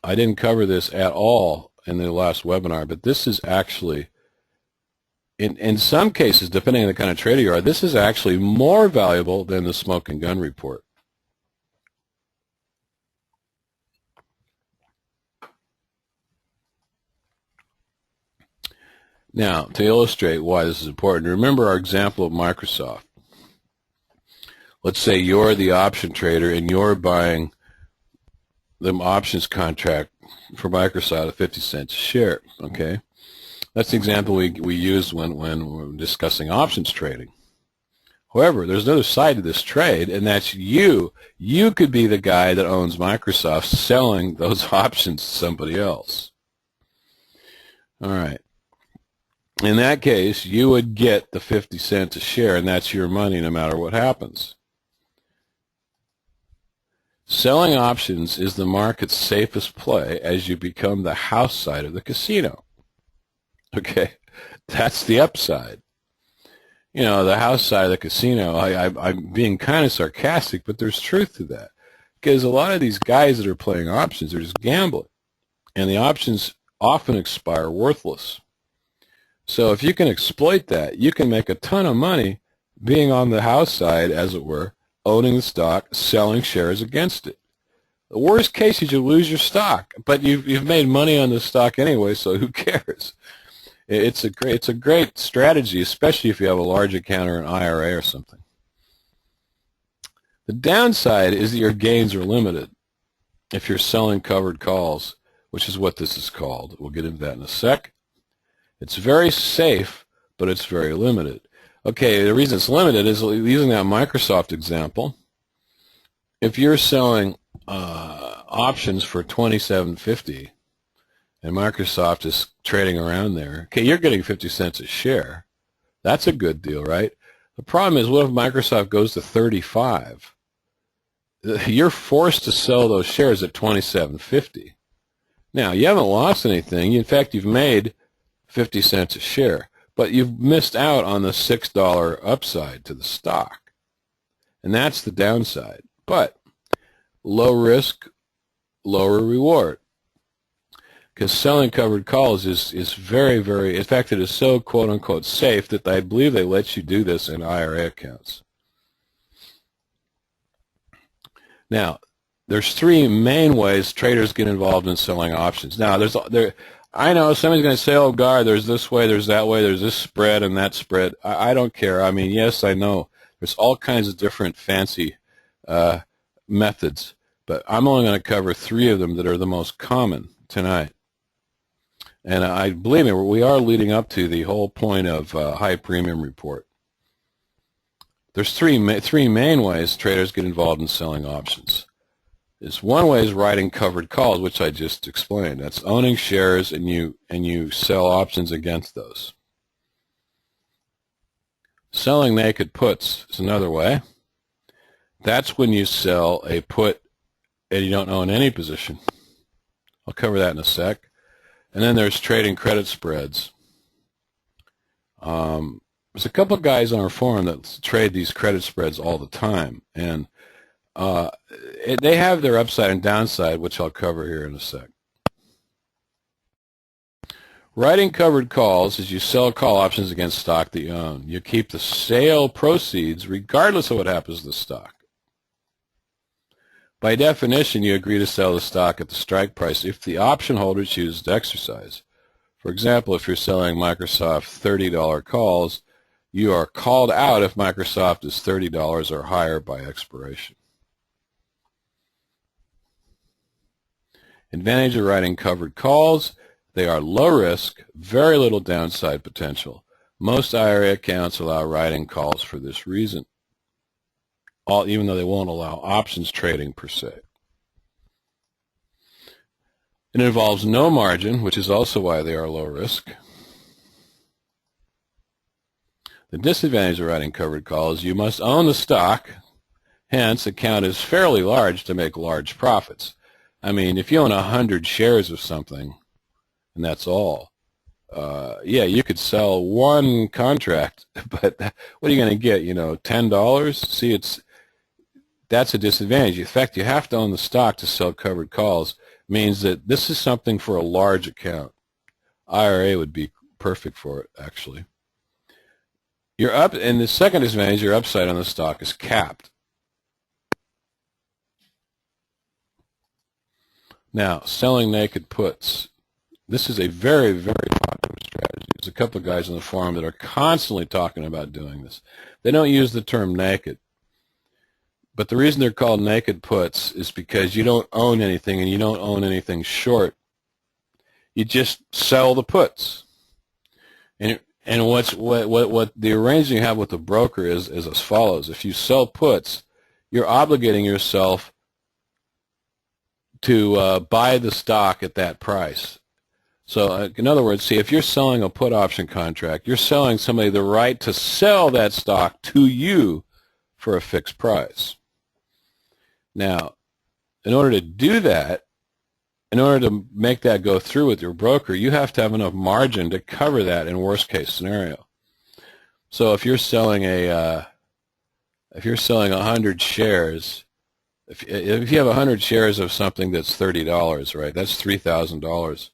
I didn't cover this at all in the last webinar, but this is actually, in some cases, depending on the kind of trader you are, this is actually more valuable than the smoke and gun report. Now, to illustrate why this is important, remember our example of Microsoft. Let's say you're the option trader and you're buying the options contract for Microsoft at 50 cents a share, okay? That's the example we use when we're discussing options trading. However, there's another side to this trade, and that's you. You could be the guy that owns Microsoft selling those options to somebody else. All right. In that case, you would get the 50 cents a share, and that's your money no matter what happens. Selling options is the market's safest play as you become the house side of the casino. Okay, that's the upside. You know, the house side of the casino, I'm being kind of sarcastic, but there's truth to that. Because a lot of these guys that are playing options are just gambling. And the options often expire worthless. So if you can exploit that, you can make a ton of money being on the house side, as it were, owning the stock, selling shares against it. The worst case is you lose your stock, but you've made money on the stock anyway, so who cares? It's a great strategy, especially if you have a large account or an IRA or something. The downside is that your gains are limited if you're selling covered calls, which is what this is called. We'll get into that in a sec. It's very safe, but it's very limited. Okay, the reason it's limited is using that Microsoft example. If you're selling options for $27.50 and Microsoft is trading around there, okay, you're getting 50 cents a share. That's a good deal, right? The problem is, what if Microsoft goes to 35? You're forced to sell those shares at $27.50. Now, you haven't lost anything. In fact, you've made 50 cents a share. But you've missed out on the $6 upside to the stock. And that's the downside. But low risk, lower reward. Because selling covered calls is very, very, in fact, it is so quote-unquote safe that I believe they let you do this in IRA accounts. Now, there's three main ways traders get involved in selling options. Now, I know somebody's going to say, oh, God, there's this way, there's that way, there's this spread and that spread. I don't care. I mean, yes, I know. There's all kinds of different fancy methods, but I'm only going to cover three of them that are the most common tonight. And I believe me, we are leading up to the whole point of high premium report. There's three main ways traders get involved in selling options. One way is writing covered calls, which I just explained. That's owning shares and you sell options against those. Selling naked puts is another way. That's when you sell a put and you don't own any position. I'll cover that in a sec. And then there's trading credit spreads. There's a couple of guys on our forum that trade these credit spreads all the time, and they have their upside and downside, which I'll cover here in a sec. Writing covered calls is you sell call options against stock that you own. You keep the sale proceeds regardless of what happens to the stock. By definition, you agree to sell the stock at the strike price if the option holder chooses to exercise. For example, if you're selling Microsoft $30 calls, you are called out if Microsoft is $30 or higher by expiration. Advantage of writing covered calls: they are low risk, very little downside potential. Most IRA accounts allow writing calls for this reason, even though they won't allow options trading per se. It involves no margin, which is also why they are low risk. The disadvantage of writing covered calls is you must own the stock, hence account is fairly large to make large profits. I mean, if you own 100 shares of something, and that's all, yeah, you could sell one contract, but what are you going to get, $10? See, that's a disadvantage. In fact, you have to own the stock to sell covered calls, means that this is something for a large account. IRA would be perfect for it, actually. You're up, and the second disadvantage, your upside on the stock is capped. Now, selling naked puts. This is a very, very popular strategy. There's a couple of guys on the forum that are constantly talking about doing this. They don't use the term naked. But the reason they're called naked puts is because you don't own anything and you don't own anything short. You just sell the puts. And what the arrangement you have with the broker is as follows. If you sell puts, you're obligating yourself to buy the stock at that price. So in other words, see, if you're selling a put option contract, you're selling somebody the right to sell that stock to you for a fixed price. Now, in order to do that, in order to make that go through with your broker, you have to have enough margin to cover that in worst case scenario. So if you're selling 100 shares, if you have 100 shares of something that's $30, right? That's $3,000.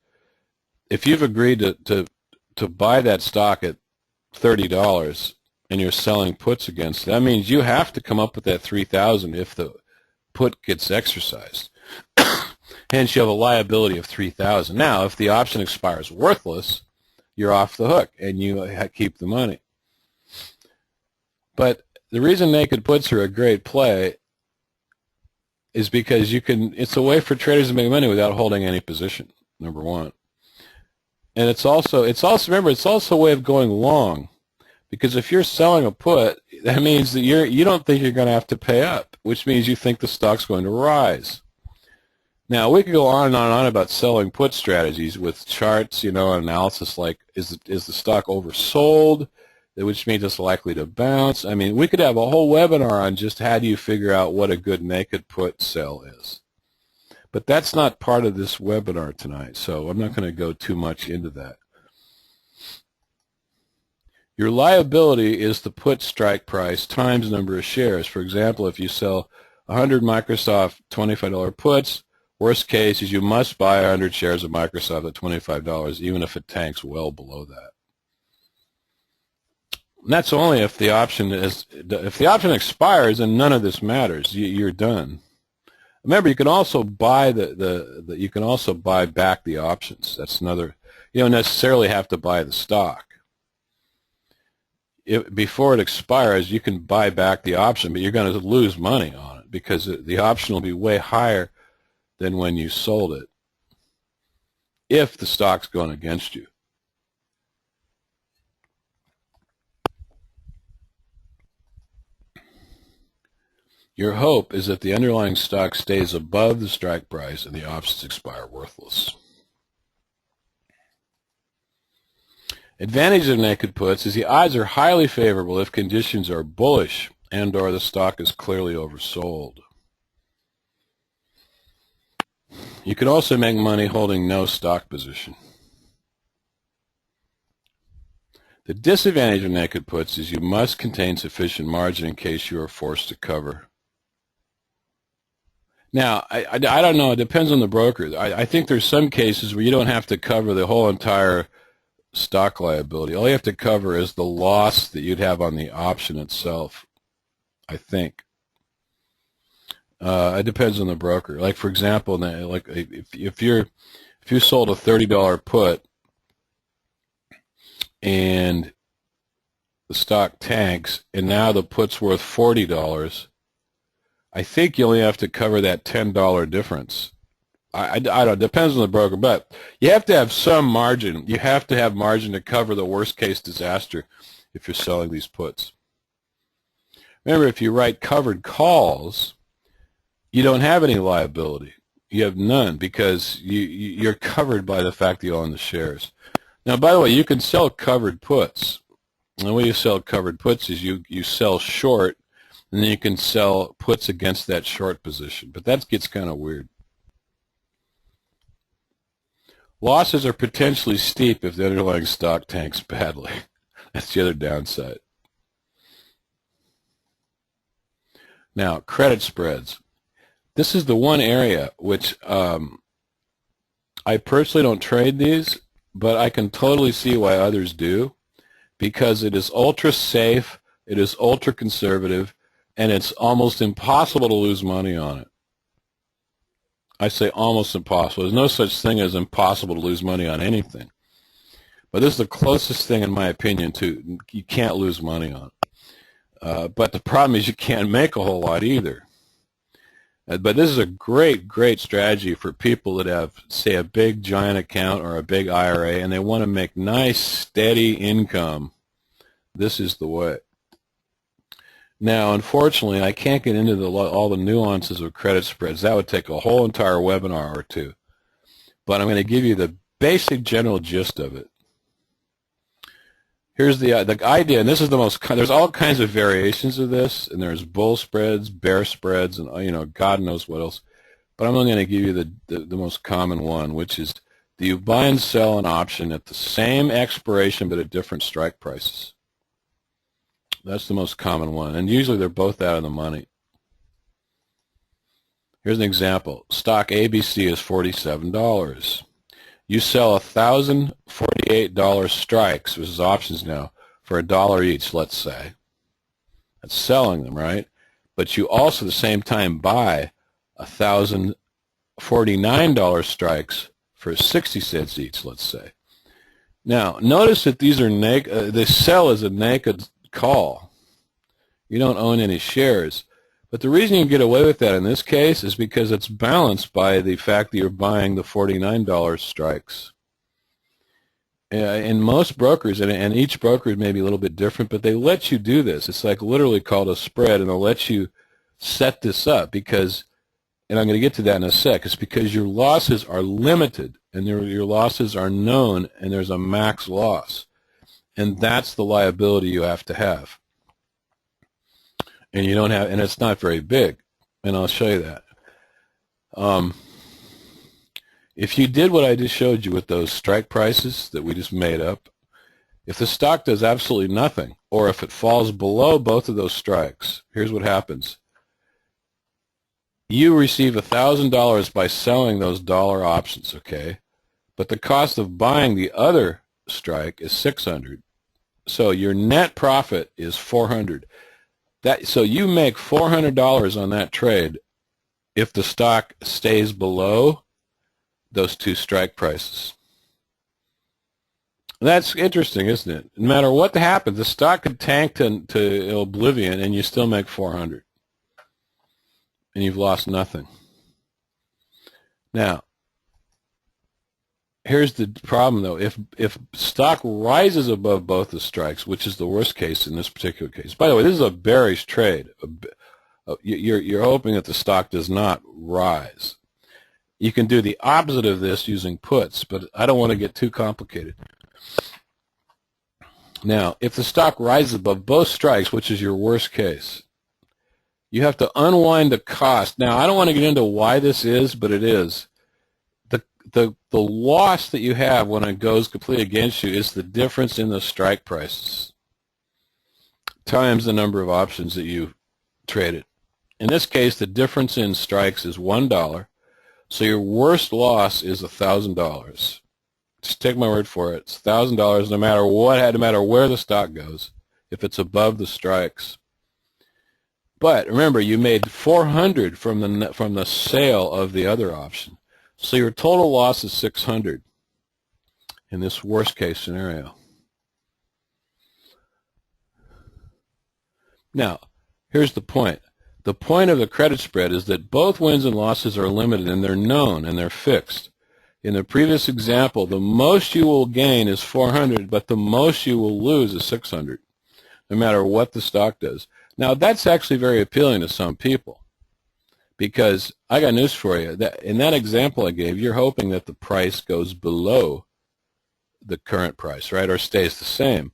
If you've agreed to buy that stock at $30 and you're selling puts against it, that means you have to come up with that $3,000 if the put gets exercised. Hence, you have a liability of $3,000. Now, if the option expires worthless, you're off the hook and you keep the money. But the reason naked puts are a great play is because it's a way for traders to make money without holding any position, number one. And it's also a way of going long, because if you're selling a put, that means that you don't think you're going to have to pay up, which means you think the stock's going to rise. Now, we could go on and on and on about selling put strategies with charts, analysis like, is the stock oversold, which means it's likely to bounce. I mean, we could have a whole webinar on just how do you figure out what a good naked put sell is. But that's not part of this webinar tonight, so I'm not going to go too much into that. Your liability is the put strike price times number of shares. For example, if you sell 100 Microsoft $25 puts, worst case is you must buy 100 shares of Microsoft at $25, even if it tanks well below that. And that's only if the option expires and none of this matters. You're done. Remember, you can also buy you can also buy back the options. That's another. You don't necessarily have to buy the stock. Before it expires, you can buy back the option, but you're going to lose money on it because the option will be way higher than when you sold it if the stock's going against you. Your hope is that the underlying stock stays above the strike price and the options expire worthless. Advantage of naked puts is the odds are highly favorable if conditions are bullish and or the stock is clearly oversold. You can also make money holding no stock position. The disadvantage of naked puts is you must contain sufficient margin in case you are forced to cover. Now, I don't know. It depends on the broker. I think there's some cases where you don't have to cover the whole entire stock liability. All you have to cover is the loss that you'd have on the option itself, I think. It depends on the broker. Like, for example, like if you sold a $30 put and the stock tanks and now the put's worth $40, I think you only have to cover that $10 difference. I don't know. It depends on the broker, but you have to have some margin. You have to have margin to cover the worst case disaster if you're selling these puts. Remember, if you write covered calls, you don't have any liability. You have none because you're covered by the fact that you own the shares. Now, by the way, you can sell covered puts. And the way you sell covered puts is you sell short, and then you can sell puts against that short position. But that gets kind of weird. Losses are potentially steep if the underlying stock tanks badly. That's the other downside. Now, credit spreads. This is the one area which I personally don't trade these, but I can totally see why others do, because it is ultra safe, it is ultra conservative, and it's almost impossible to lose money on it. I say almost impossible. There's no such thing as impossible to lose money on anything. But this is the closest thing, in my opinion, to you can't lose money on. But the problem is you can't make a whole lot either. But this is a great, great strategy for people that have, say, a big giant account or a big IRA, and they want to make nice, steady income. This is the way. Now, unfortunately, I can't get into all the nuances of credit spreads. That would take a whole entire webinar or two. But I'm going to give you the basic general gist of it. Here's the idea, and this is the most, there's all kinds of variations of this, and there's bull spreads, bear spreads, and God knows what else. But I'm only going to give you the most common one, which is do you buy and sell an option at the same expiration but at different strike prices? That's the most common one, and usually they're both out of the money. Here's an example. Stock ABC is $47. You sell 1,048 strikes, which is options now, for $1 each, let's say. That's selling them, right? But you also at the same time buy 1,049 strikes for 60 cents each, let's say. Now, notice that these are they sell as a naked call. You don't own any shares. But the reason you get away with that in this case is because it's balanced by the fact that you're buying the $49 strikes. In most brokers, and each broker may be a little bit different, but they let you do this. It's like literally called a spread, and they'll let you set this up because, and I'm going to get to that in a sec, it's because your losses are limited, and your losses are known, and there's a max loss. And that's the liability you have to have. And you don't have, and it's not very big, and I'll show you that. If you did what I just showed you with those strike prices that we just made up, if the stock does absolutely nothing, or if it falls below both of those strikes, here's what happens. You receive $1,000 by selling those dollar options, okay? But the cost of buying the other strike is $600. So your net profit is $400. So you make $400 on that trade if the stock stays below those two strike prices. That's interesting, isn't it? No matter what happens, the stock could tank to oblivion and you still make $400. And you've lost nothing. Now, here's the problem, though. If stock rises above both the strikes, which is the worst case in this particular case. By the way, this is a bearish trade. You're hoping that the stock does not rise. You can do the opposite of this using puts, but I don't want to get too complicated. Now, if the stock rises above both strikes, which is your worst case, you have to unwind the cost. Now, I don't want to get into why this is, but it is. The loss that you have when it goes completely against you is the difference in the strike prices times the number of options that you traded. In this case, the difference in strikes is $1, so your worst loss is $1,000. Just take my word for it. It's $1,000 no matter what, no matter where the stock goes, if it's above the strikes. But remember, you made $400 from the sale of the other option. So your total loss is $600 in this worst case scenario. Now, here's the point. The point of the credit spread is that both wins and losses are limited, and they're known, and they're fixed. In the previous example, the most you will gain is $400, but the most you will lose is $600, no matter what the stock does. Now, that's actually very appealing to some people. Because I got news for you. In that example I gave, you're hoping that the price goes below the current price, right, or stays the same.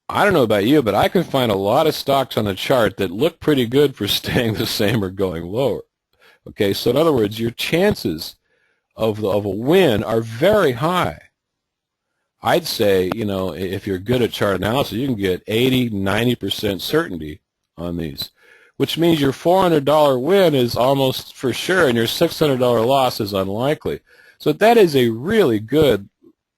I don't know about you, but I can find a lot of stocks on the chart that look pretty good for staying the same or going lower. Okay, so in other words, your chances of a win are very high. I'd say, if you're good at chart analysis, you can get 80, 90% certainty on these, which means your $400 win is almost for sure, and your $600 loss is unlikely. So that is a really good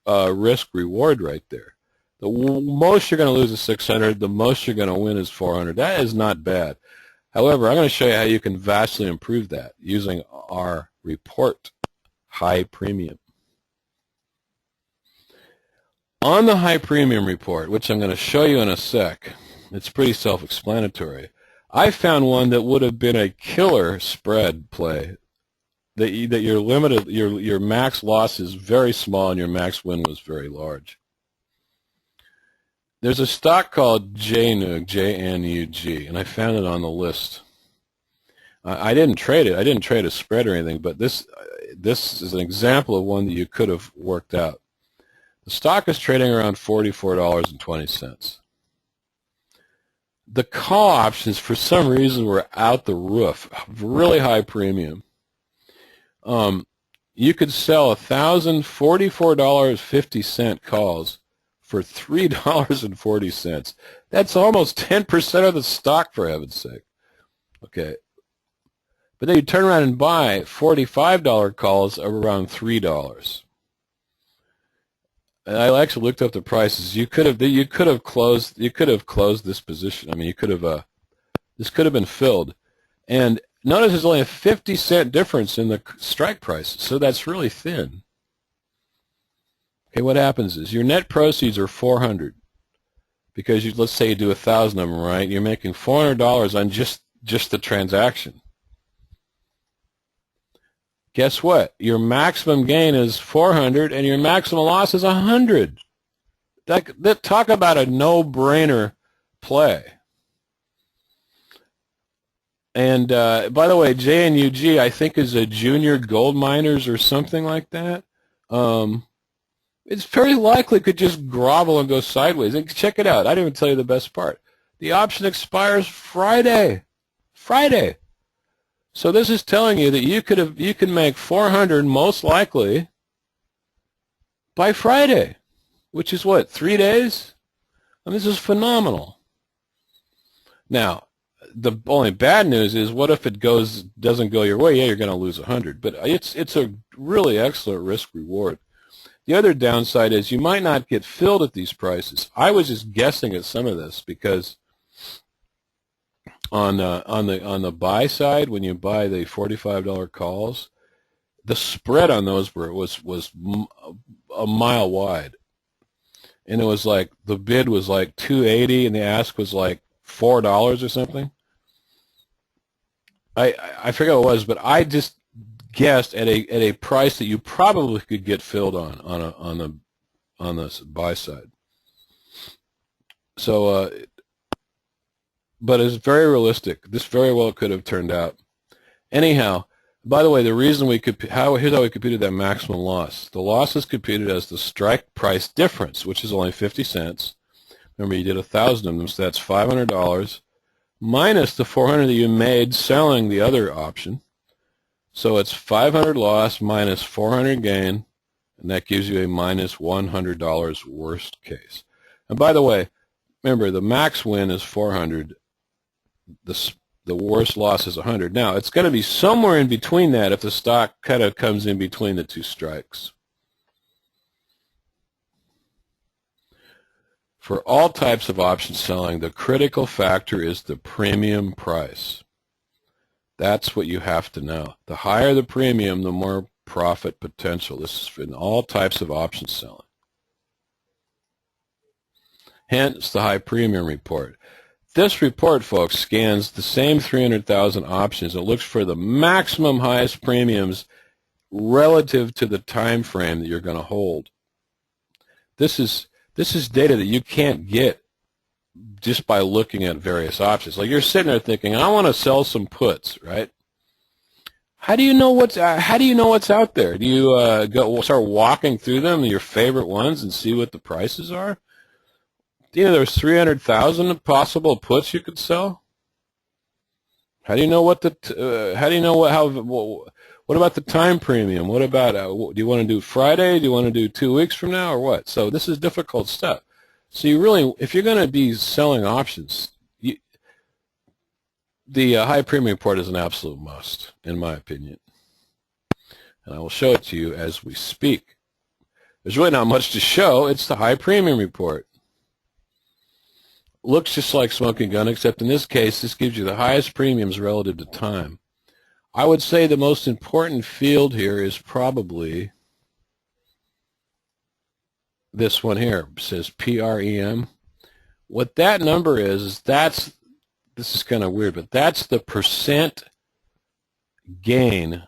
risk reward right there. The most you're going to lose is 600. The most you're going to win is 400. That is not bad. However, I'm going to show you how you can vastly improve that using our report, High Premium. On the High Premium report, which I'm going to show you in a sec, it's pretty self-explanatory. I found one that would have been a killer spread play. That your limited, your max loss is very small and your max win was very large. There's a stock called JNUG, J-N-U-G, and I found it on the list. I didn't trade it. I didn't trade a spread or anything, but this is an example of one that you could have worked out. The stock is trading around $44.20. The call options, for some reason, were out the roof, really high premium. You could sell 1,000 $44.50 calls for $3.40. That's almost 10% of the stock, for heaven's sake. Okay. But then you turn around and buy $45 calls of around $3. And I actually looked up the prices. You could have closed this position. I mean, this could have been filled. And notice there's only a 50-cent difference in the strike price, so that's really thin. Okay, what happens is your net proceeds are $400 because let's say you do 1,000 of them, right? You're making $400 on just the transaction. Guess what? Your maximum gain is 400 and your maximum loss is 100. Talk about a no-brainer play. And by the way, JNUG, I think, is a junior gold miners or something like that. It's very likely could just grovel and go sideways. And check it out. I didn't even tell you the best part. The option expires Friday. Friday. So this is telling you that you can make 400 most likely by Friday, which is what, 3 days? And this is phenomenal. Now, the only bad news is, what if it doesn't go your way? Yeah, you're going to lose 100, but it's a really excellent risk reward. The other downside is you might not get filled at these prices. I was just guessing at some of this because on the buy side, when you buy the $45 calls, the spread on those was a mile wide, and it was like the bid was like $280 and the ask was like $4 or something. I forget what it was, but I just guessed at a price that you probably could get filled on the buy side. So, but it's very realistic. This very well could have turned out. Anyhow, by the way, the reason here's how we computed that maximum loss. The loss is computed as the strike price difference, which is only 50 cents. Remember, you did 1,000 of them, so that's $500 minus the 400 that you made selling the other option. So it's 500 loss minus 400 gain, and that gives you a minus $100 worst case. And by the way, remember, the max win is 400. The worst loss is 100. Now, it's going to be somewhere in between that if the stock kind of comes in between the two strikes. For all types of option selling, the critical factor is the premium price. That's what you have to know. The higher the premium, the more profit potential. This is in all types of option selling. Hence the high premium report. This report, folks, scans the same 300,000 options. It looks for the maximum highest premiums relative to the time frame that you're going to hold. This is data that you can't get just by looking at various options. Like, you're sitting there thinking, I want to sell some puts, right? How do you know what's out there? Do you start walking through them, your favorite ones, and see what the prices are? You know, there's 300,000 possible puts you could sell. How do you know what what about the time premium? What about do you want to do Friday? Do you want to do 2 weeks from now, or what? So this is difficult stuff. So you really, if you're going to be selling options, the high premium report is an absolute must, in my opinion. And I will show it to you as we speak. There's really not much to show. It's the high premium report. Looks just like smoking gun, except in this case, this gives you the highest premiums relative to time. I would say the most important field here is probably this one here. It says PREM. What that number is this is kind of weird, but that's the percent gain.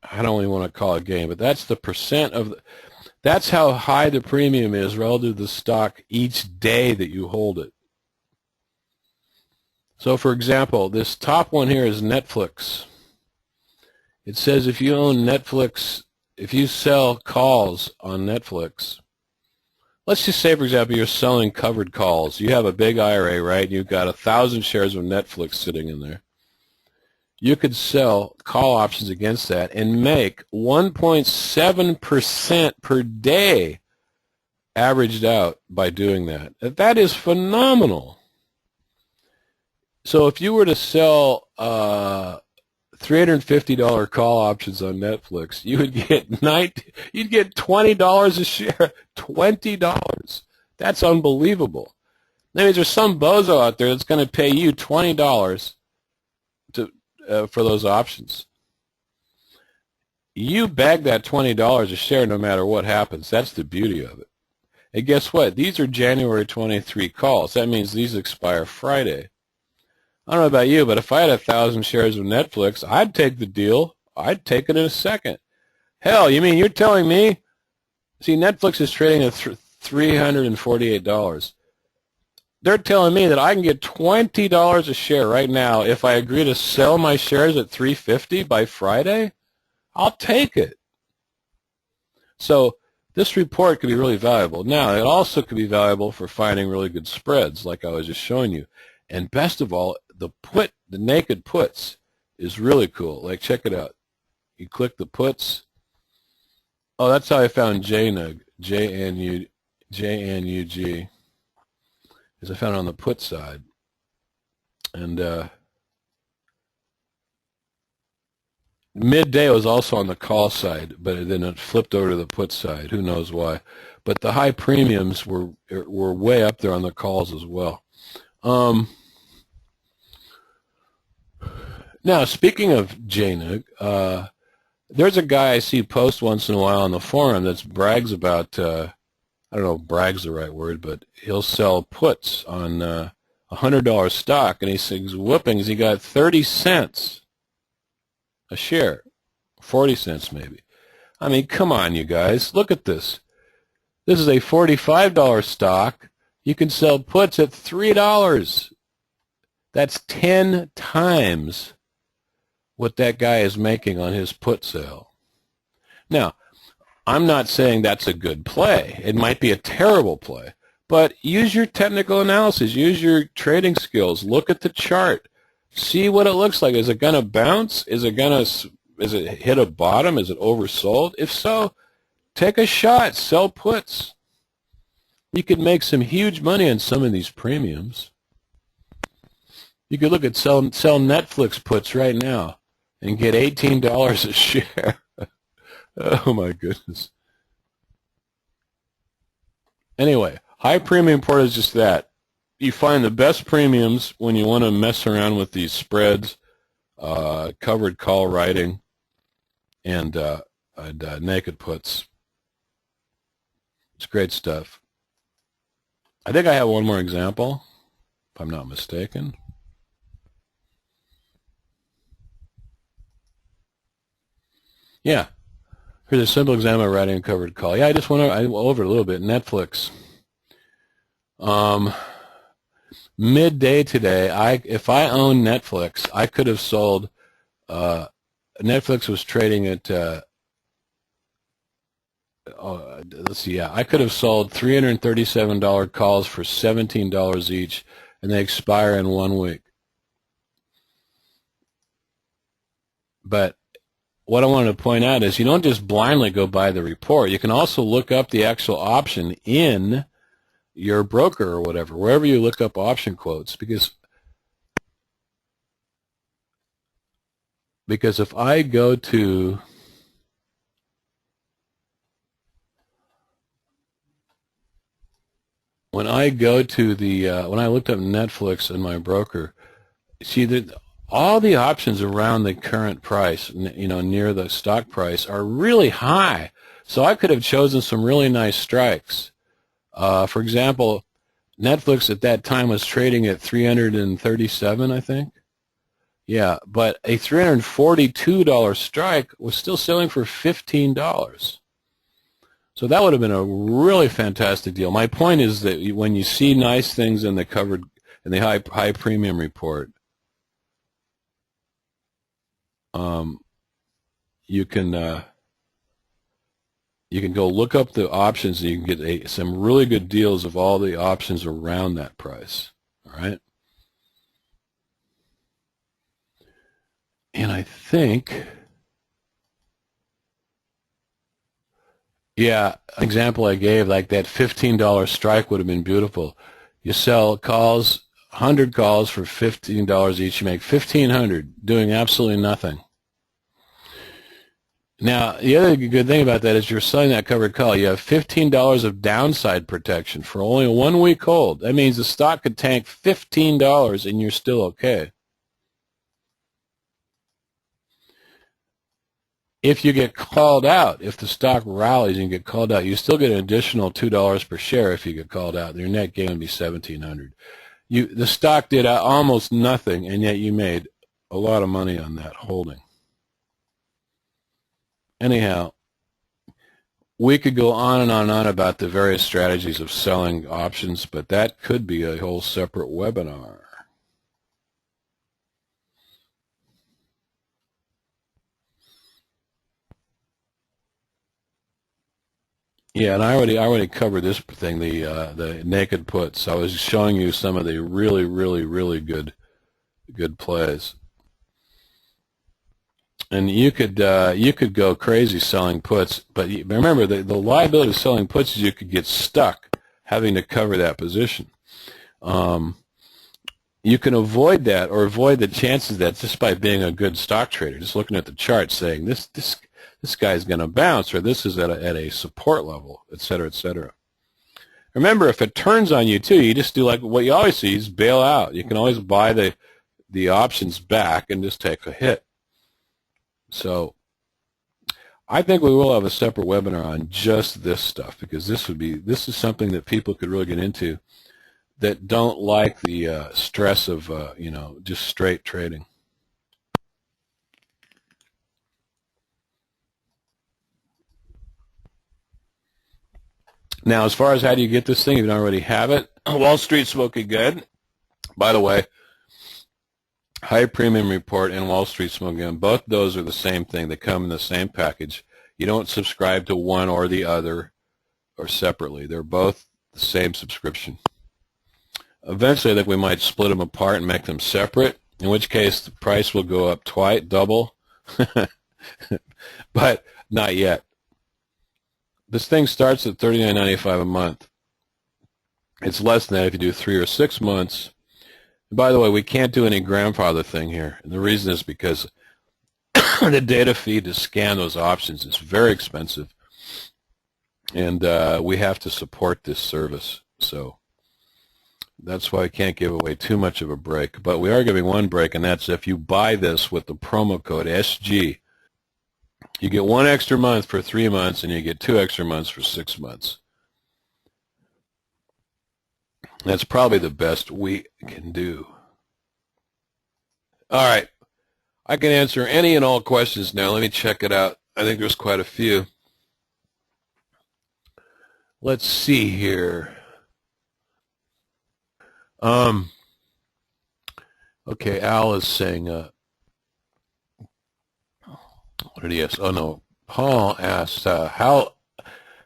I don't even want to call it gain, but that's the percent of that's how high the premium is relative to the stock each day that you hold it. So for example, this top one here is Netflix. It says if you own Netflix, if you sell calls on Netflix, let's just say, for example, you're selling covered calls. You have a big IRA, right? You've got 1,000 shares of Netflix sitting in there. You could sell call options against that and make 1.7% per day averaged out by doing that. That is phenomenal. So if you were to sell $350 call options on Netflix, you would get you'd get $20 a share. $20. That's unbelievable. That means there's some bozo out there that's going to pay you $20 for those options. You bag that $20 a share no matter what happens. That's the beauty of it. And guess what? These are January 23 calls. That means these expire Friday. I don't know about you, but if I had 1,000 shares of Netflix, I'd take the deal. I'd take it in a second. Hell, you mean you're telling me? See, Netflix is trading at $348. They're telling me that I can get $20 a share right now if I agree to sell my shares at $350 by Friday. I'll take it. So this report could be really valuable. Now, it also could be valuable for finding really good spreads, like I was just showing you. And best of all, the naked puts is really cool. Like, check it out. You click the puts. Oh, that's how I found JNUG, J-N-U-G, is I found it on the put side. And midday was also on the call side, but then it flipped over to the put side. Who knows why? But the high premiums were way up there on the calls as well. Now, speaking of JNUG, there's a guy I see post once in a while on the forum that brags about, I don't know if brag's the right word, but he'll sell puts on $100 stock, and he says, whoopings, he got 30 cents a share, 40 cents maybe. I mean, come on, you guys. Look at this. This is a $45 stock. You can sell puts at $3. That's 10 times what that guy is making on his put sale. Now, I'm not saying that's a good play. It might be a terrible play. But use your technical analysis. Use your trading skills. Look at the chart. See what it looks like. Is it going to bounce? Is it hit a bottom? Is it oversold? If so, take a shot. Sell puts. You could make some huge money on some of these premiums. You could look at sell Netflix puts right now and get $18 a share. Oh my goodness. Anyway, high premium port is just that. You find the best premiums when you want to mess around with these spreads, covered call writing, and naked puts. It's great stuff. I think I have one more example, if I'm not mistaken. Yeah, here's a simple example of writing a covered call. Yeah, I went over it a little bit. Netflix. Midday today, if I owned Netflix, I could have sold. Netflix was trading at. Let's see. Yeah, I could have sold $337 calls for $17 each, and they expire in 1 week. But what I wanted to point out is you don't just blindly go by the report. You can also look up the actual option in your broker or whatever, wherever you look up option quotes, because if I go to when I go to the when I looked up Netflix in my broker, see that all the options around the current price, near the stock price, are really high. So I could have chosen some really nice strikes. For example, Netflix at that time was trading at 337, I think. Yeah, but a $342 strike was still selling for $15. So that would have been a really fantastic deal. My point is that when you see nice things in the high premium report, you can go look up the options and you can get some really good deals of all the options around that price. All right. And I think, yeah, example I gave, like that $15 strike would have been beautiful. You sell calls, 100 calls for $15 each. You make $1,500 doing absolutely nothing. Now, the other good thing about that is you're selling that covered call. You have $15 of downside protection for only a 1 week hold. That means the stock could tank $15 and you're still okay. If you get called out, if the stock rallies and you get called out, you still get an additional $2 per share if you get called out. Your net gain would be $1,700. The stock did almost nothing, and yet you made a lot of money on that holding. Anyhow, we could go on and on and on about the various strategies of selling options, but that could be a whole separate webinar. Yeah, and I already covered this thing, the naked puts. I was showing you some of the really, really, really good plays. And you could go crazy selling puts, but remember the liability of selling puts is you could get stuck having to cover that position. You can avoid that or avoid the chances of that just by being a good stock trader, just looking at the chart, saying this guy's going to bounce, or this is at a support level, et cetera, et cetera. Remember, if it turns on you too, you just do like what you always see: is bail out. You can always buy the options back and just take a hit. So I think we will have a separate webinar on just this stuff, because this is something that people could really get into that don't like the stress of just straight trading. Now, as far as how do you get this thing, if you don't already have it, Wall Street Smoking Gun. By the way, High Premium Report and Wall Street Smoking Gun, both those are the same thing. They come in the same package. You don't subscribe to one or the other or separately. They're both the same subscription. Eventually, I think we might split them apart and make them separate, in which case the price will go up twice, double, but not yet. This thing starts at $39.95 a month. It's less than that if you do 3 or 6 months. And by the way, we can't do any grandfather thing here. And the reason is because the data feed to scan those options is very expensive. And we have to support this service. So that's why I can't give away too much of a break. But we are giving one break, and that's if you buy this with the promo code SG, you get 1 extra month for 3 months, and you get 2 extra months for 6 months. That's probably the best we can do. All right. I can answer any and all questions now. Let me check it out. I think there's quite a few. Let's see here. Okay, Al is saying, what did he ask? Oh, no. Paul asked, how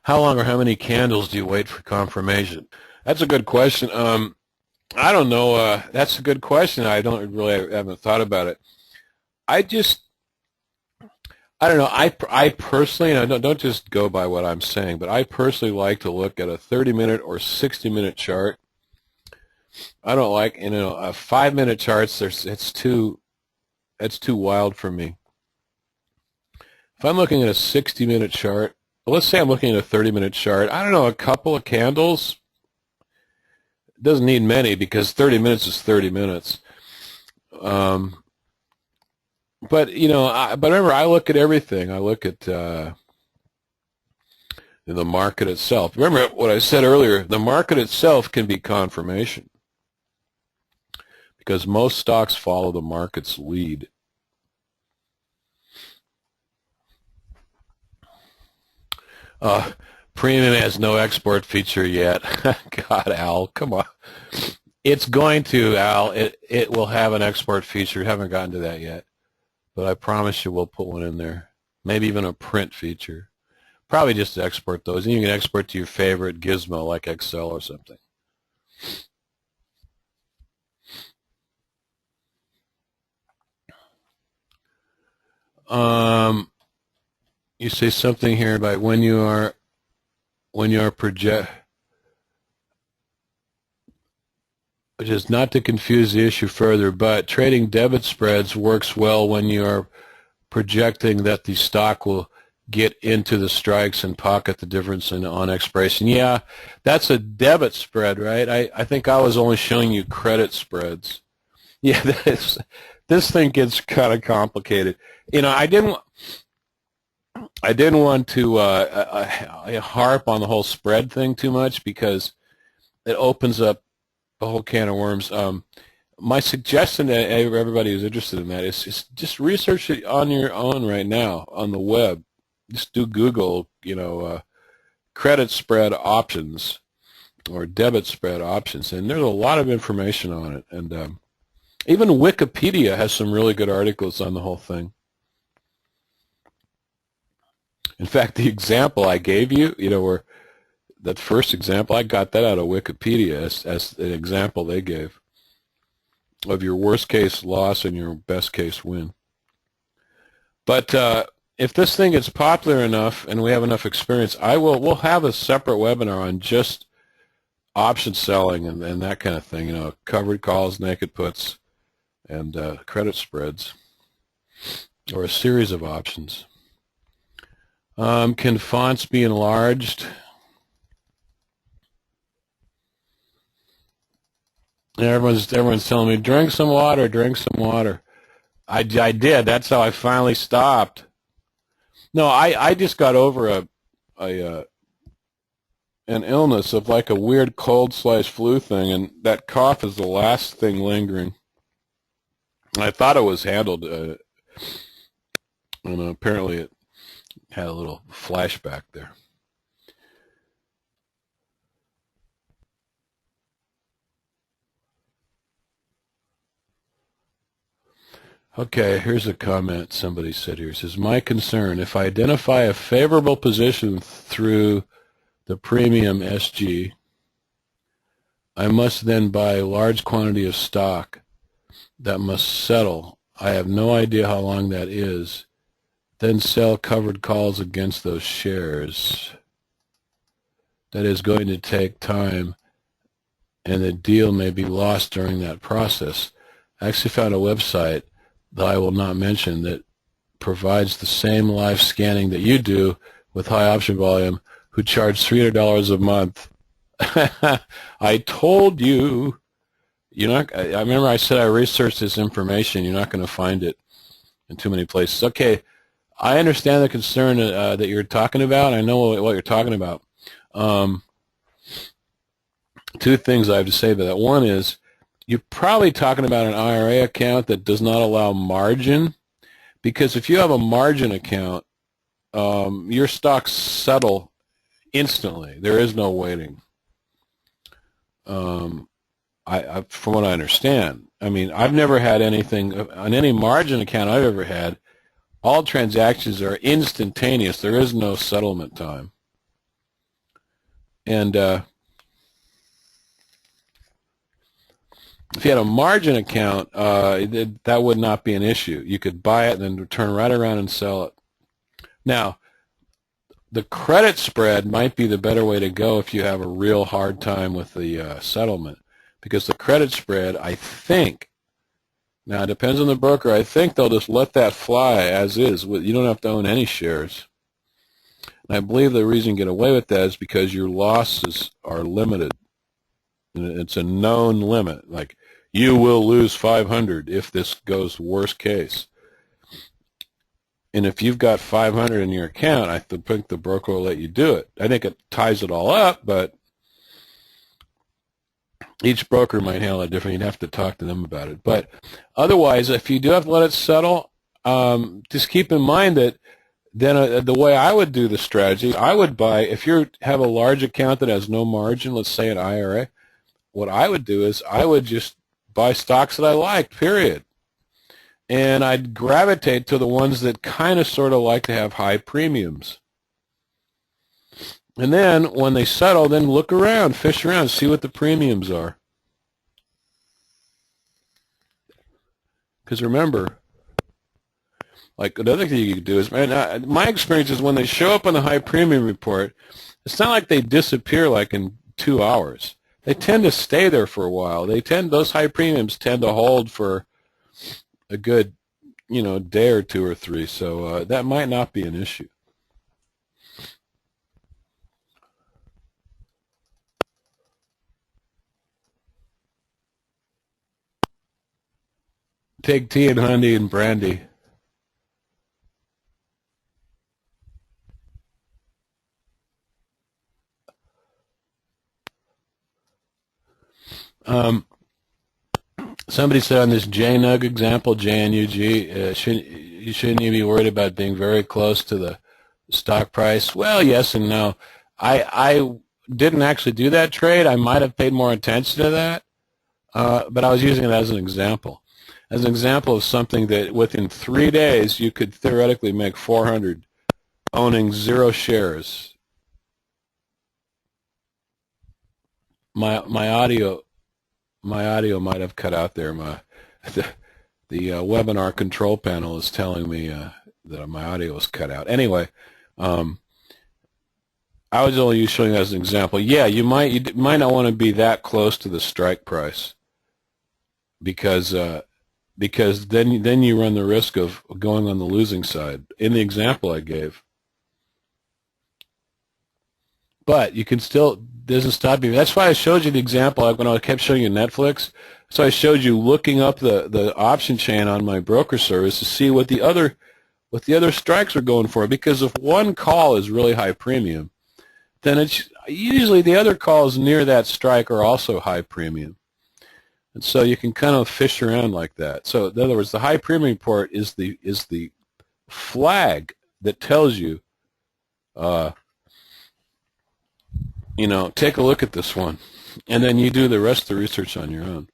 long or how many candles do you wait for confirmation? That's a good question. I don't know. That's a good question. I haven't thought about it. I don't know. I personally, and I don't just go by what I'm saying, but I personally like to look at a 30-minute or 60-minute chart. I don't like, 5-minute charts. It's too wild for me. If I'm looking at a 60-minute chart, let's say I'm looking at a 30-minute chart, I don't know, a couple of candles, doesn't need many because 30 minutes is 30 minutes. But you know, but remember, I look at everything. I look at the market itself. Remember what I said earlier. The market itself can be confirmation because most stocks follow the market's lead. Premium has no export feature yet. God, Al, come on. It's going to, Al. It will have an export feature. Haven't gotten to that yet, but I promise you we'll put one in there. Maybe even a print feature. Probably just to export those. And you can export to your favorite gizmo like Excel or something. You say something here about when you are project, which is not to confuse the issue further, but trading debit spreads works well when you are projecting that the stock will get into the strikes and pocket the difference on expiration. Yeah, that's a debit spread, right? I think I was only showing you credit spreads. Yeah, this thing gets kind of complicated. You know, I didn't want to harp on the whole spread thing too much because it opens up a whole can of worms. My suggestion to everybody who's interested in that is just research it on your own right now on the web. Just do Google, you know, credit spread options or debit spread options, and there's a lot of information on it. And even Wikipedia has some really good articles on the whole thing. In fact, the example I gave you, you know, where that first example, I got that out of Wikipedia as an example they gave of your worst case loss and your best case win. But if this thing gets popular enough and we have enough experience, we'll have a separate webinar on just option selling and that kind of thing, you know, covered calls, naked puts, and credit spreads, or a series of options. Can fonts be enlarged? Everyone's telling me, drink some water, drink some water. I did. That's how I finally stopped. No, I just got over an illness of like a weird cold/flu thing, and that cough is the last thing lingering. I thought it was handled, and apparently it had a little flashback there. Okay, here's a comment somebody said here. It says, my concern, if I identify a favorable position through the premium SG, I must then buy a large quantity of stock that must settle. I have no idea how long that is. Then sell covered calls against those shares. That is going to take time, and the deal may be lost during that process. I actually found a website that I will not mention that provides the same live scanning that you do with high option volume, who charge $300 a month. I told you, I remember I said I researched this information. You're not going to find it in too many places. Okay, I understand the concern that you're talking about. I know what you're talking about. Two things I have to say about that. One is, you're probably talking about an IRA account that does not allow margin, because if you have a margin account, your stocks settle instantly. There is no waiting. From what I understand, I mean, I've never had anything on any margin account I've ever had. All transactions are instantaneous. There is no settlement time. And if you had a margin account, that would not be an issue. You could buy it and then turn right around and sell it. Now, the credit spread might be the better way to go if you have a real hard time with the settlement, because the credit spread, I think, now it depends on the broker, I think they'll just let that fly as is. You don't have to own any shares. And I believe the reason you get away with that is because your losses are limited. And it's a known limit. Like, you will lose 500 if this goes worst case. And if you've got 500 in your account, I think the broker will let you do it. I think it ties it all up, but each broker might handle it differently. You'd have to talk to them about it. But otherwise, if you do have to let it settle, just keep in mind that then the way I would do the strategy, I would buy, if you have a large account that has no margin, let's say an IRA, what I would do is I would just buy stocks that I liked, period. And I'd gravitate to the ones that kind of sort of like to have high premiums. And then when they settle, then look around, fish around, see what the premiums are. Because remember, like another thing you can do is, man, my experience is when they show up on the high premium report, it's not like they disappear like in 2 hours. They tend to stay there for a while. Those high premiums tend to hold for a good, day or two or three. So that might not be an issue. Take tea and honey and brandy. Somebody said on this JNUG example, JNUG, you shouldn't you be worried about being very close to the stock price? Well, yes and no. I didn't actually do that trade. I might have paid more attention to that, but I was using it as an example. As an example of something that within 3 days you could theoretically make 400 owning 0 shares. My audio might have cut out there. The webinar control panel is telling me that my audio was cut out. Anyway, I was only showing you as an example. Yeah, you might not want to be that close to the strike price because then you run the risk of going on the losing side. In the example I gave. But you can still, doesn't stop you. That's why I showed you the example when I kept showing you Netflix. So I showed you looking up the option chain on my broker service to see what the other strikes are going for. Because if one call is really high premium, then it's usually the other calls near that strike are also high premium. And so you can kind of fish around like that. So in other words, the high premium report is the flag that tells you, take a look at this one, and then you do the rest of the research on your own.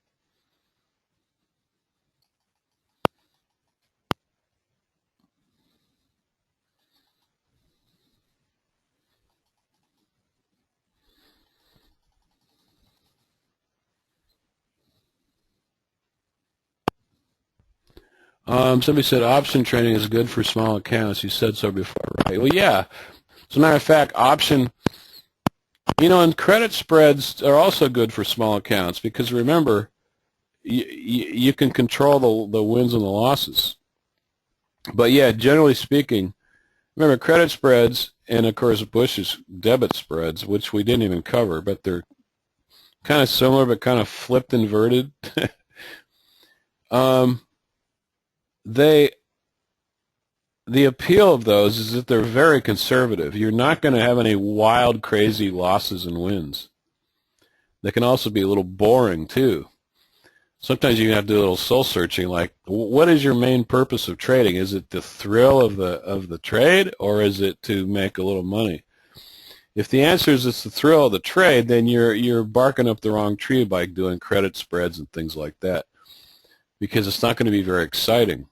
Somebody said option trading is good for small accounts. You said so before, right? Well, yeah. As a matter of fact, and credit spreads are also good for small accounts because remember, you can control the wins and the losses. But yeah, generally speaking, remember credit spreads and of course Bush's debit spreads, which we didn't even cover, but they're kind of similar but kind of flipped inverted. The appeal of those is that they're very conservative. You're not going to have any wild, crazy losses and wins. They can also be a little boring too. Sometimes you have to do a little soul searching, like, what is your main purpose of trading? Is it the thrill of the trade, or is it to make a little money? If the answer is it's the thrill of the trade, then you're barking up the wrong tree by doing credit spreads and things like that, because it's not going to be very exciting.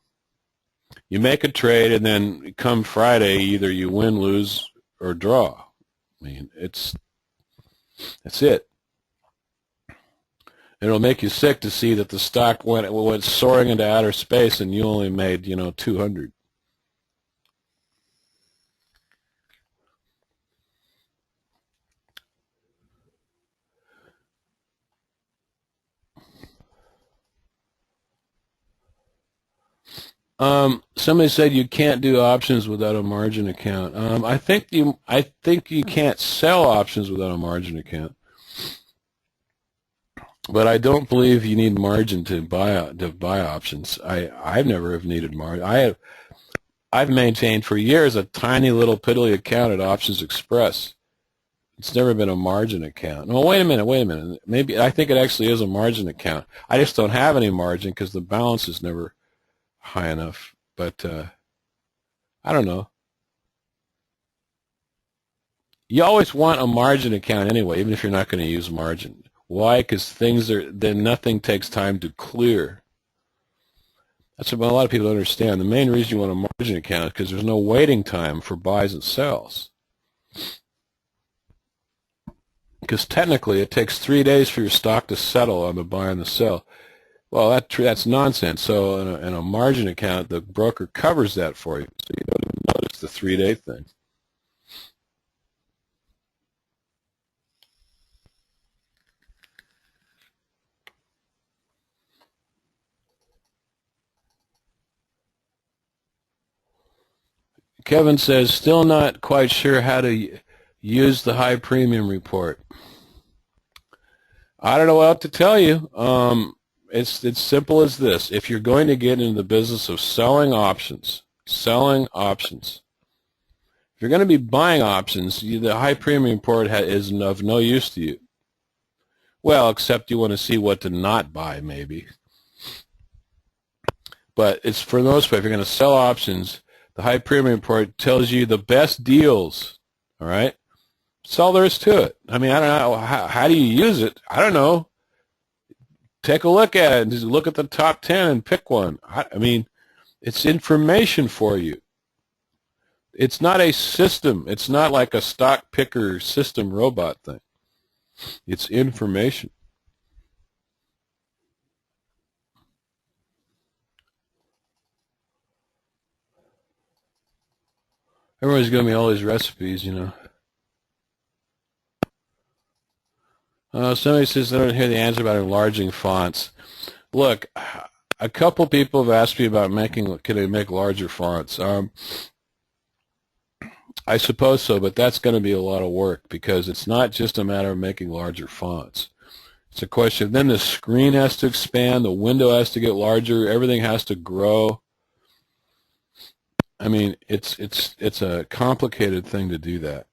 You make a trade, and then come Friday, either you win, lose, or draw. I mean, that's it. It'll make you sick to see that the stock went soaring into outer space, and you only made 200. Somebody said you can't do options without a margin account. I think you can't sell options without a margin account. But I don't believe you need margin to buy options. I've never have needed margin. I've maintained for years a tiny little piddly account at Options Express. It's never been a margin account. No, wait a minute. Maybe I think it actually is a margin account. I just don't have any margin because the balance is never high enough. But I don't know. You always want a margin account anyway, even if you're not going to use margin. Why? Because then nothing takes time to clear. That's what a lot of people don't understand. The main reason you want a margin account is because there's no waiting time for buys and sells. Because technically it takes 3 days for your stock to settle on the buy and the sell. Well, that's nonsense. So in a margin account, the broker covers that for you, so you don't even notice the 3-day thing. Kevin says, still not quite sure how to use the high premium report. I don't know what to tell you. It's simple as this. If you're going to get into the business of selling options, if you're going to be buying options, the high premium report is of no use to you. Well, except you want to see what to not buy, maybe. But it's for the most part, if you're going to sell options, the high premium report tells you the best deals, all right? That's all there is to it. I mean, I don't know. How do you use it? I don't know. Take a look at it and just look at the top 10 and pick one. I mean, it's information for you. It's not a system. It's not like a stock picker system robot thing. It's information. Everyone's giving me all these recipes, you know. Somebody says they don't hear the answer about enlarging fonts. Look, a couple people have asked me about can they make larger fonts? I suppose so, but that's going to be a lot of work because it's not just a matter of making larger fonts. It's a question. Then the screen has to expand, the window has to get larger, everything has to grow. I mean, it's a complicated thing to do that.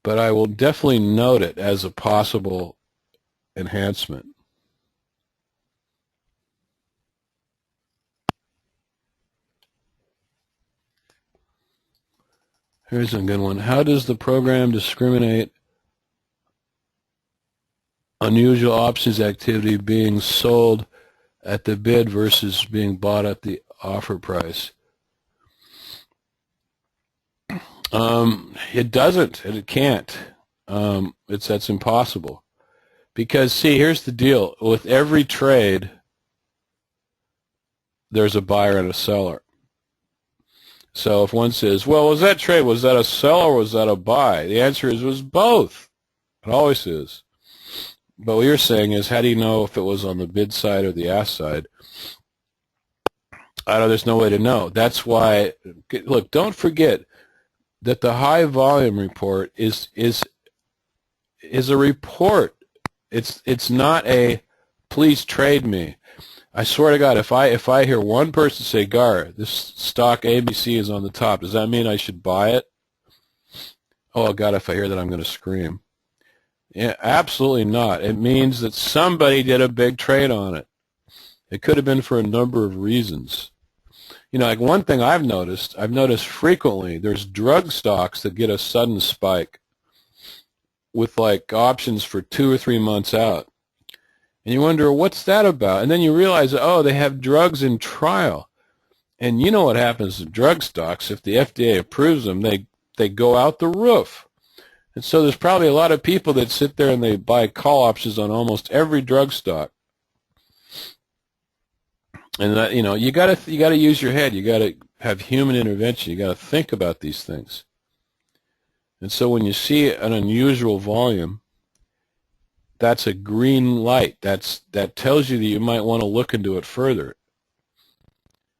But I will definitely note it as a possible enhancement. Here's a good one. How does the program discriminate unusual options activity being sold at the bid versus being bought at the offer price? It doesn't, and it can't. That's impossible. Because, see, here's the deal. With every trade, there's a buyer and a seller. So if one says, well, was that trade, was that a sell or was that a buy? The answer is, it was both. It always is. But what you're saying is, how do you know if it was on the bid side or the ask side? I know there's no way to know. That's why, look, don't forget that the high volume report is a report. It's not a please trade me. I swear to God, if I hear one person say, Gar, this stock ABC is on the top, does that mean I should buy it? Oh God, if I hear that, I'm going to scream. Yeah, absolutely not. It means that somebody did a big trade on it. It could have been for a number of reasons. You know, like one thing I've noticed frequently, there's drug stocks that get a sudden spike with like options for 2 or 3 months out. And you wonder, what's that about? And then you realize, oh, they have drugs in trial. And you know what happens to drug stocks. If the FDA approves them, they go out the roof. And so there's probably a lot of people that sit there and they buy call options on almost every drug stock. And that, you know, you gotta use your head. You gotta have human intervention. You gotta think about these things. And so when you see an unusual volume, that's a green light. That tells you that you might want to look into it further.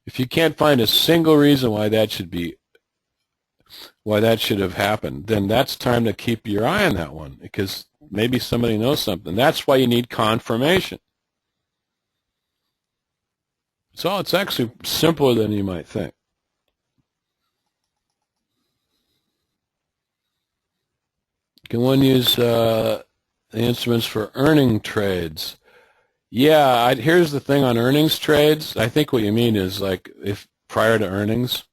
If you can't find a single reason why that should be why that should have happened, then that's time to keep your eye on that one, because maybe somebody knows something. That's why you need confirmation. So it's actually simpler than you might think. Can one use the instruments for earning trades? Yeah, here's the thing on earnings trades. I think what you mean is like if prior to earnings.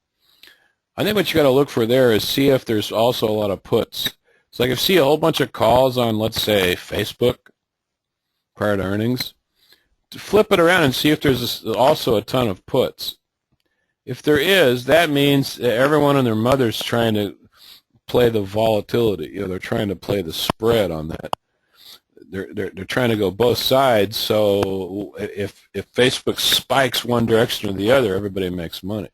I think what you got to look for there is see if there's also a lot of puts. It's like if you see a whole bunch of calls on, let's say, Facebook prior to earnings, flip it around and see if there's also a ton of puts. If there is, that means everyone and their mother's trying to play the volatility. You know, they're trying to play the spread on that. They're trying to go both sides. So if Facebook spikes one direction or the other, everybody makes money.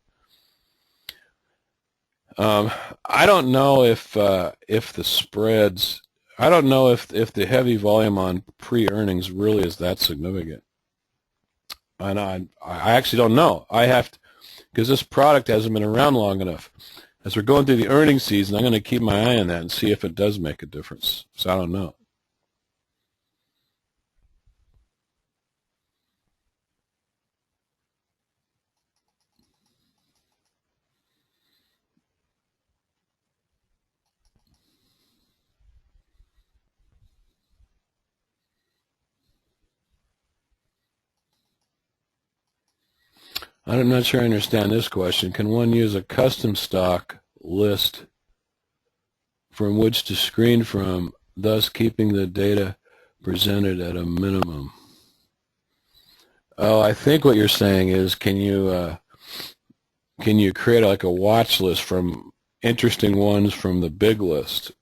I don't know if the spreads. I don't know if the heavy volume on pre-earnings really is that significant. And I actually don't know. I have to, because this product hasn't been around long enough. As we're going through the earnings season, I'm going to keep my eye on that and see if it does make a difference. So I don't know. I'm not sure I understand this question. Can one use a custom stock list from which to screen from, thus keeping the data presented at a minimum? Oh, I think what you're saying is, can you create like a watch list from interesting ones from the big list?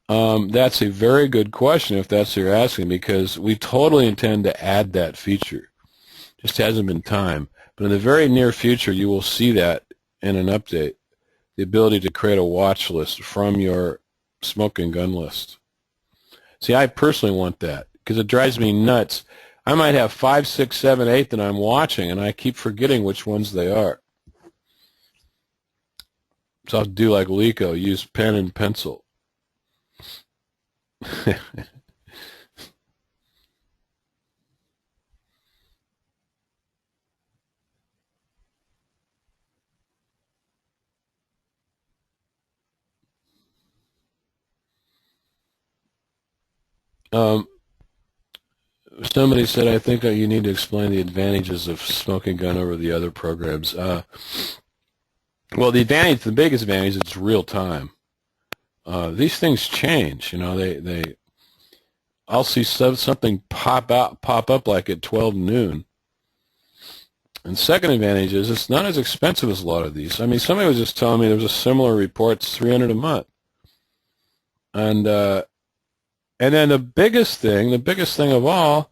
That's a very good question if that's what you're asking, because we totally intend to add that feature. Just hasn't been time. But in the very near future, you will see that in an update, the ability to create a watch list from your smoking gun list. See, I personally want that because it drives me nuts. I might have 5, 6, 7, 8 that I'm watching, and I keep forgetting which ones they are. So I'll do like Lico, use pen and pencil. Somebody said, I think you need to explain the advantages of smoking gun over the other programs. Well, the biggest advantage is it's real time. These things change, you know. I'll see something pop up like at 12 noon. And second advantage is it's not as expensive as a lot of these. I mean, somebody was just telling me there was a similar report, it's $300 a month. And then the biggest thing of all,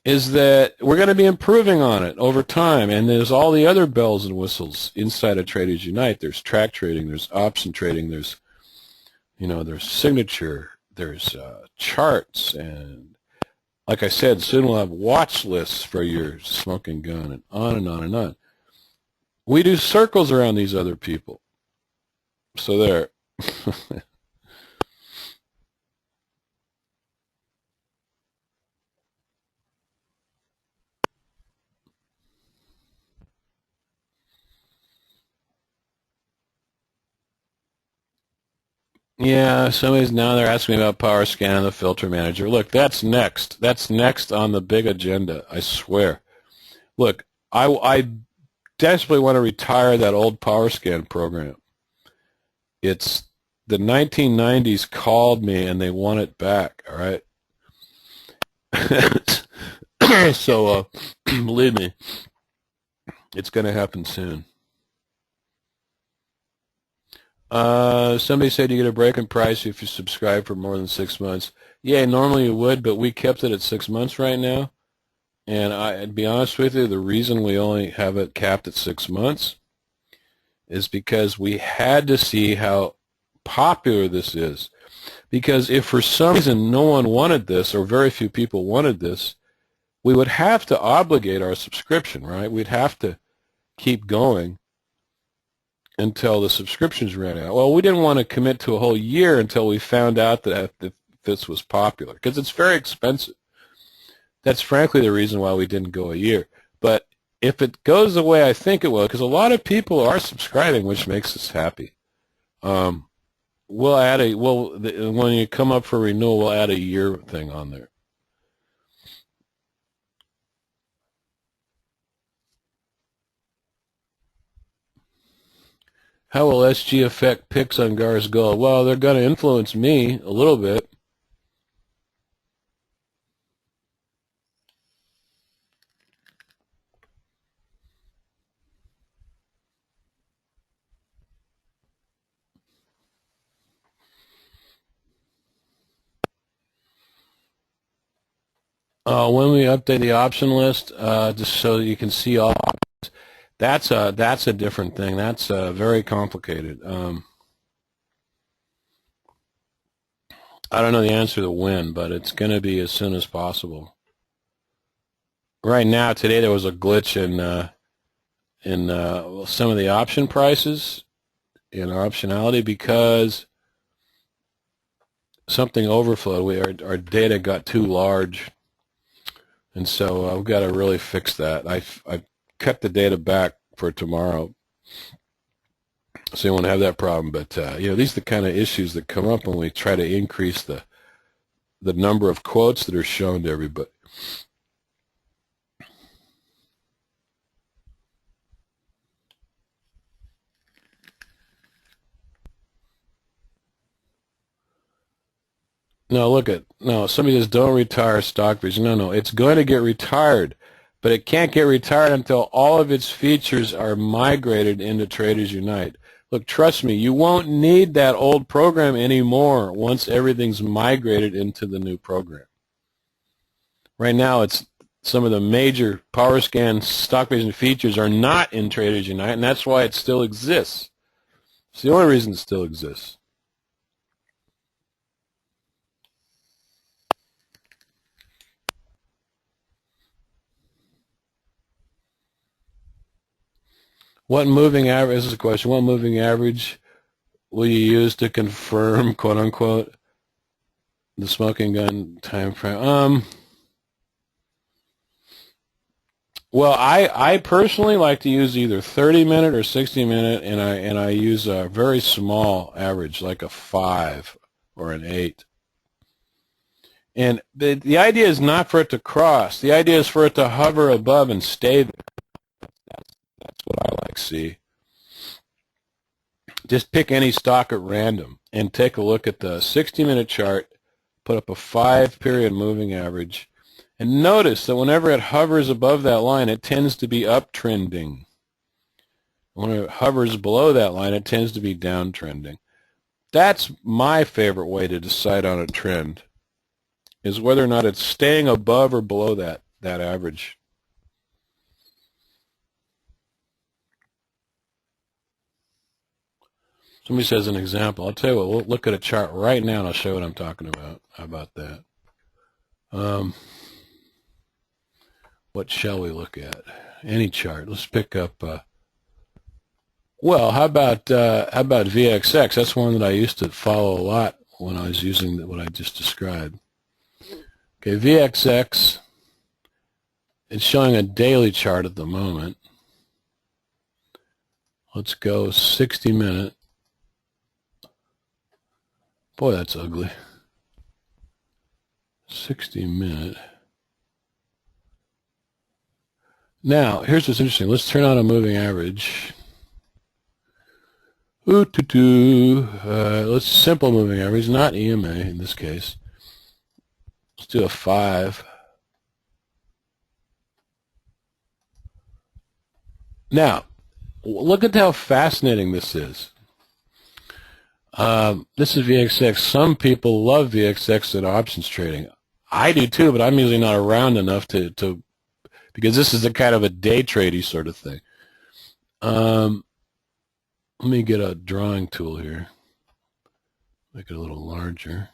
is that we're going to be improving on it over time. And there's all the other bells and whistles inside of Traders Unite. There's track trading, there's option trading, there's signature, there's charts, and like I said, soon we'll have watch lists for your smoking gun, and on and on and on. We do circles around these other people. So there. Yeah, they're asking me about Power Scan and the filter manager. Look, that's next. That's next on the big agenda, I swear. Look, I desperately want to retire that old Power Scan program. It's the 1990s called me and they want it back, all right? So, believe me, it's going to happen soon. Somebody said you get a break in price if you subscribe for more than 6 months. Yeah, normally you would, but we kept it at 6 months right now. And to be honest with you, the reason we only have it capped at 6 months is because we had to see how popular this is. Because if for some reason no one wanted this, or very few people wanted this, we would have to obligate our subscription, right? We'd have to keep going. until the subscriptions ran out. Well, we didn't want to commit to a whole year until we found out that this was popular, because it's very expensive. That's frankly the reason why we didn't go a year. But if it goes the way I think it will, because a lot of people are subscribing, which makes us happy, when you come up for renewal, we'll add a year thing on there. How will SG affect picks on Gar's goal? Well, they're going to influence me a little bit. When we update the option list, just so you can see all options, that's a different thing. That's very complicated. I don't know the answer to when, but it's going to be as soon as possible. Right now, today there was a glitch in some of the option prices in our optionality because something overflowed. Our data got too large, and so we've got to really fix that. I cut the data back for tomorrow, so you won't have that problem. But these are the kind of issues that come up when we try to increase the number of quotes that are shown to everybody. No, somebody says don't retire Stockbridge. No, it's going to get retired, but it can't get retired until all of its features are migrated into Traders Unite. Look, trust me, you won't need that old program anymore once everything's migrated into the new program. Right now, it's some of the major PowerScan stock-based features are not in Traders Unite, and that's why it still exists. It's the only reason it still exists. What moving average, this is a question, what moving average will you use to confirm, quote unquote, the smoking gun time frame? Well, I personally like to use either 30-minute or 60-minute, and I use a very small average, like a 5 or an 8. And the idea is not for it to cross. The idea is for it to hover above and stay there. That's what I like to see. Just pick any stock at random and take a look at the 60-minute chart, put up a 5-period moving average, and notice that whenever it hovers above that line, it tends to be uptrending. When it hovers below that line, it tends to be downtrending. That's my favorite way to decide on a trend, is whether or not it's staying above or below that average. Somebody says an example. I'll tell you what, we'll look at a chart right now and I'll show you what I'm talking about. How about that? What shall we look at? Any chart. Let's pick up, well, how about VXX? That's one that I used to follow a lot when I was using what I just described. Okay, VXX, it's showing a daily chart at the moment. Let's go 60-minute. Boy, that's ugly. 60-minute. Now, here's what's interesting. Let's turn on a moving average. Let's simple moving average, not EMA in this case. Let's do a 5. Now, look at how fascinating this is. This is VXX. Some people love VXX in options trading. I do too, but I'm usually not around enough to because this is a kind of a day tradey sort of thing. Let me get a drawing tool here. Make it a little larger.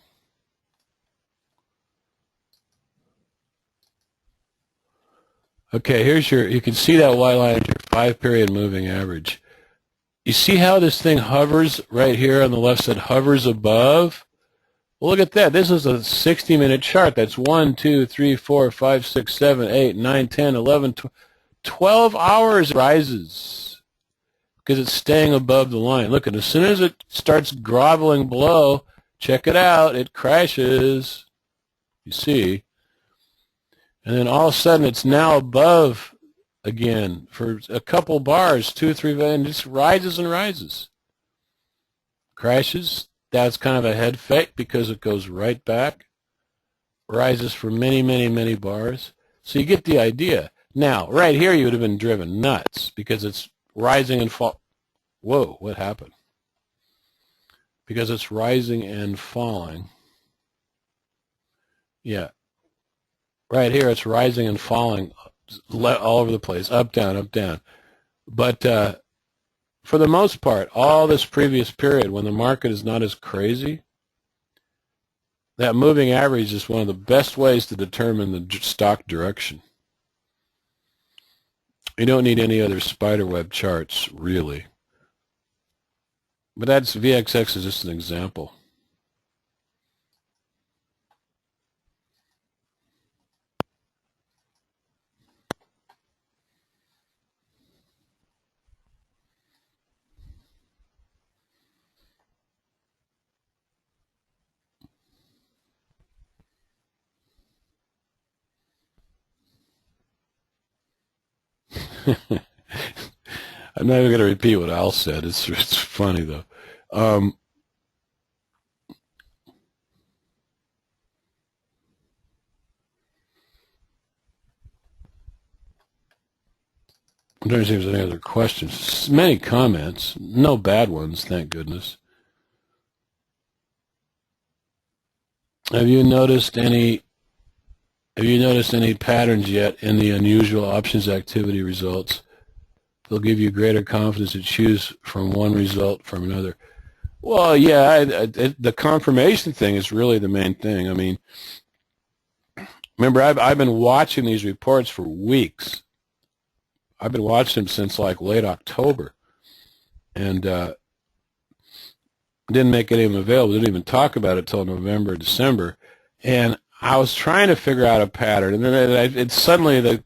Okay, here's you can see that white line is your 5-period moving average. You see how this thing hovers right here on the left side, hovers above? Well, look at that. This is a 60-minute chart. That's 1, 2, 3, 4, 5, 6, 7, 8, 9, 10, 11, 12 hours rises because it's staying above the line. Look, as soon as it starts groveling below, check it out, it crashes. You see? And then all of a sudden it's now above again for a couple bars, 2 or 3, and just rises and rises. Crashes. That's kind of a head fake because it goes right back. Rises for many, many, many bars. So you get the idea. Now, right here you would have been driven nuts because it's rising and fall. Whoa, what happened? Because it's rising and falling. Yeah. Right here it's rising and falling all over the place, up, down, up, down. But for the most part, all this previous period, when the market is not as crazy, that moving average is one of the best ways to determine the stock direction. You don't need any other spiderweb charts, really. But that's VXX is just an example. I'm not even going to repeat what Al said. It's funny, though. I'm trying to see if there's any other questions. Many comments. No bad ones, thank goodness. Have you noticed any patterns yet in the unusual options activity results? They'll give you greater confidence to choose from one result from another. Well, yeah, the confirmation thing is really the main thing. I mean, remember, I've been watching these reports for weeks. I've been watching them since like late October, and didn't make any of them available. Didn't even talk about it till November, December, and I was trying to figure out a pattern, and then it suddenly the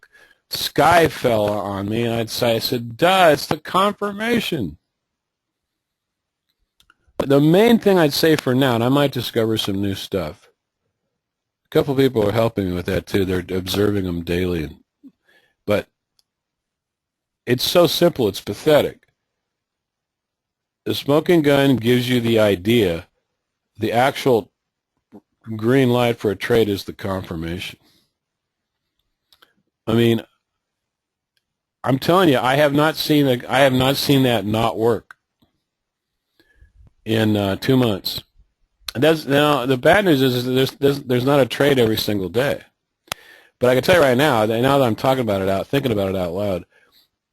sky fell on me, and I said, duh, it's the confirmation. But the main thing I'd say for now, and I might discover some new stuff, a couple people are helping me with that too. They're observing them daily. But it's so simple, it's pathetic. The smoking gun gives you the idea. The actual green light for a trade is the confirmation. I mean, I'm telling you, I have not seen that not work in 2 months. Now the bad news is there's not a trade every single day. But I can tell you right now that I'm talking about it thinking about it out loud,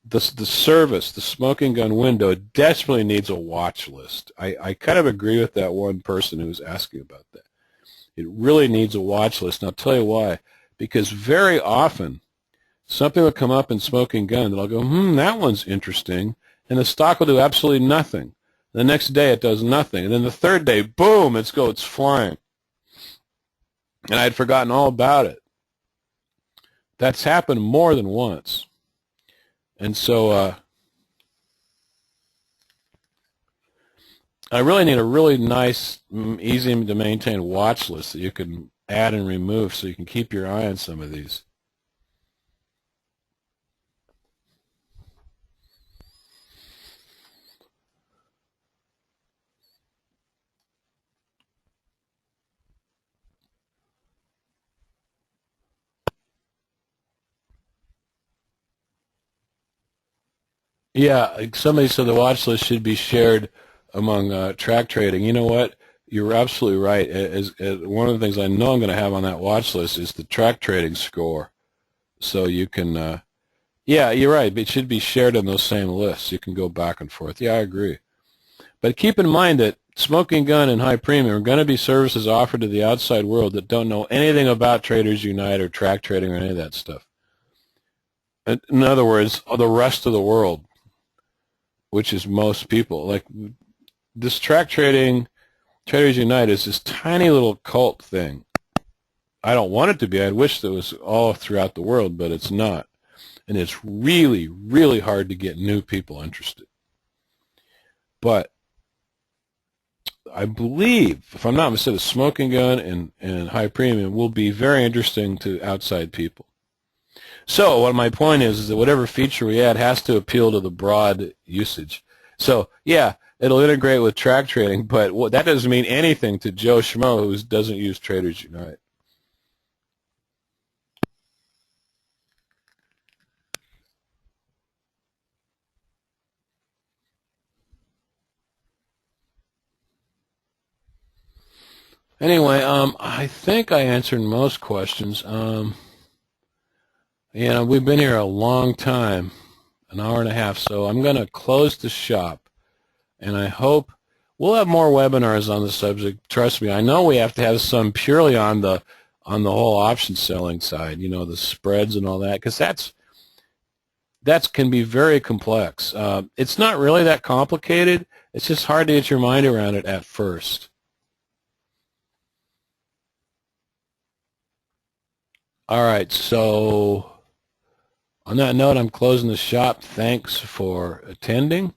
the service, the smoking gun window, desperately needs a watch list. I kind of agree with that one person who was asking about that. It really needs a watch list, and I'll tell you why. Because very often, something will come up in smoking gun that I'll go, that one's interesting, and the stock will do absolutely nothing. The next day it does nothing, and then the third day, boom, it's flying. And I'd forgotten all about it. That's happened more than once. And so I really need a really nice, easy to maintain watch list that you can add and remove so you can keep your eye on some of these. Yeah, somebody said the watch list should be shared among track trading. You know what? You're absolutely right. As one of the things I know I'm going to have on that watch list is the track trading score. So you can, yeah, you're right. It should be shared on those same lists. You can go back and forth. Yeah, I agree. But keep in mind that smoking gun and high premium are going to be services offered to the outside world that don't know anything about Traders Unite or track trading or any of that stuff. In other words, the rest of the world. which is most people. Like this track trading, Traders Unite is this tiny little cult thing. I don't want it to be. I wish that it was all throughout the world, but it's not. And it's really, really hard to get new people interested. But I believe, if I'm not mistaken, Smoking Gun and High Premium will be very interesting to outside people. So what my point is that whatever feature we add has to appeal to the broad usage. So, yeah, it'll integrate with track trading, but that doesn't mean anything to Joe Schmo who doesn't use Traders Unite. Anyway, I think I answered most questions. We've been here a long time, an hour and a half, so I'm going to close the shop. And I hope we'll have more webinars on the subject. Trust me, I know we have to have some purely on the whole option selling side, the spreads and all that, because that can be very complex. It's not really that complicated. It's just hard to get your mind around it at first. All right, so on that note, I'm closing the shop. Thanks for attending.